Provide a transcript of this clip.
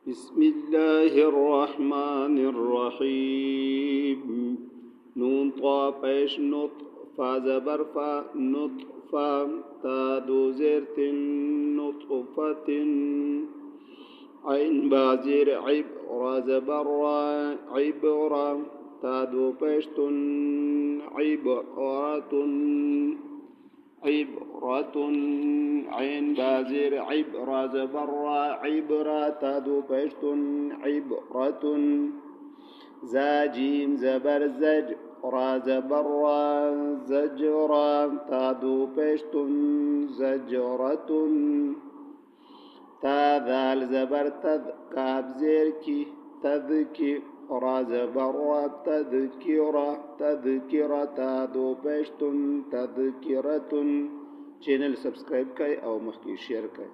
بسم الله الرحمن الرحيم. نون طا پیش نط فا زبر فا نطفا تا دو زیر تن نطفت عین با زیر عب را زبر را عبرا تا دو پیش تن عبرة عبرة عين بازير عبرة زبرة عبرة تادو بشتن عبرة زاجيم زبر زج را زبرة زجرة تادو بشتن زجرة تاذال زبر تذ كاب زير كي تذكي را زبرة تذكرة تذكرة تادو بشتن تذكرة. چینل سبسکرائب کړئ او مخکې شیر کړئ.